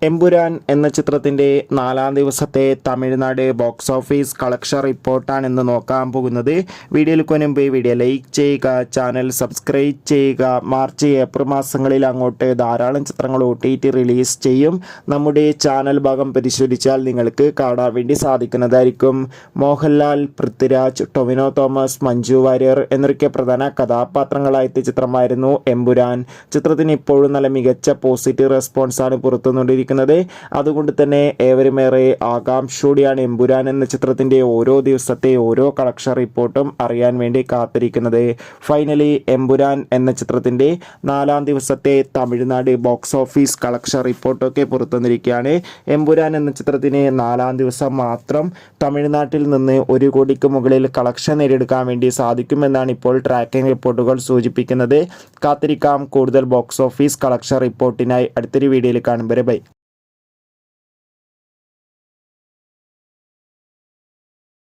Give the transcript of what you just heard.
എമ്പുരാൻ എന്ന ചിത്രത്തിൻ്റെ 4-ാം ദിവസത്തെ തമിഴ്നാട് ബോക്സ് ഓഫീസ് കളക്ഷൻ റിപ്പോർട്ടാണ് ഇന്ന് നോക്കാൻ പോകുന്നത്. വീഡിയോയിൽ മുൻപ് വീഡിയോ ലൈക്ക് ചെയ്യുക, ചാനൽ സബ്സ്ക്രൈബ് ചെയ്യുക. മാർച്ച് ഏപ്രിൽ മാസങ്ങളിൽ അങ്ങോട്ട് ധാരാളം ചിത്രങ്ങൾ OTT റിലീസ് ചെയ്യും. നമ്മുടെ ചാനൽ ഭാഗം പരിശോധിച്ചാൽ നിങ്ങൾക്ക് കാണാൻ വേണ്ടി സാധിക്കുന്നതായിരിക്കും. മോഹൻലാൽ, പൃഥ്വിരാജ്, ടൊവിനോ തോമസ്, മഞ്ജു വാര്യർ എന്നൊക്കെ പ്രധാന കഥാപാത്രങ്ങളായെത്തിയ ചിത്രമായിരുന്നു എമ്പുരാൻ. ചിത്രത്തിന് ഇപ്പോഴും നല്ല മികച്ച പോസിറ്റീവ് റെസ്പോൺസാണ് പുറത്തുനിന്നുകൊണ്ടിരിക്കുന്നത്. അതുകൊണ്ട് തന്നെ ഏവരുമേറെ ആകാംക്ഷയോടെയാണ് എമ്പുരാൻ എന്ന ചിത്രത്തിൻ്റെ ഓരോ ദിവസത്തെ ഓരോ കളക്ഷൻ റിപ്പോർട്ടും അറിയാൻ വേണ്ടി കാത്തിരിക്കുന്നത്. ഫൈനലി എമ്പുരാൻ എന്ന ചിത്രത്തിൻ്റെ 4-ാം ദിവസത്തെ തമിഴ്നാട് ബോക്സ് ഓഫീസ് കളക്ഷൻ റിപ്പോർട്ടൊക്കെ പുറത്തുവന്നിരിക്കുകയാണ്. എമ്പുരാൻ എന്ന ചിത്രത്തിന് 4-ാം ദിവസം മാത്രം തമിഴ്നാട്ടിൽ നിന്ന് 1 കോടിക്ക് മുകളിൽ കളക്ഷൻ നേടിയെടുക്കാൻ വേണ്ടി സാധിക്കുമെന്നാണ് ഇപ്പോൾ ട്രാക്കിംഗ് റിപ്പോർട്ടുകൾ സൂചിപ്പിക്കുന്നത്. കാത്തിരിക്കാം കൂടുതൽ ബോക്സ് ഓഫീസ് കളക്ഷൻ റിപ്പോർട്ടിനായി. അടുത്തൊരു വീഡിയോയിൽ കാണും വരെ ബൈ.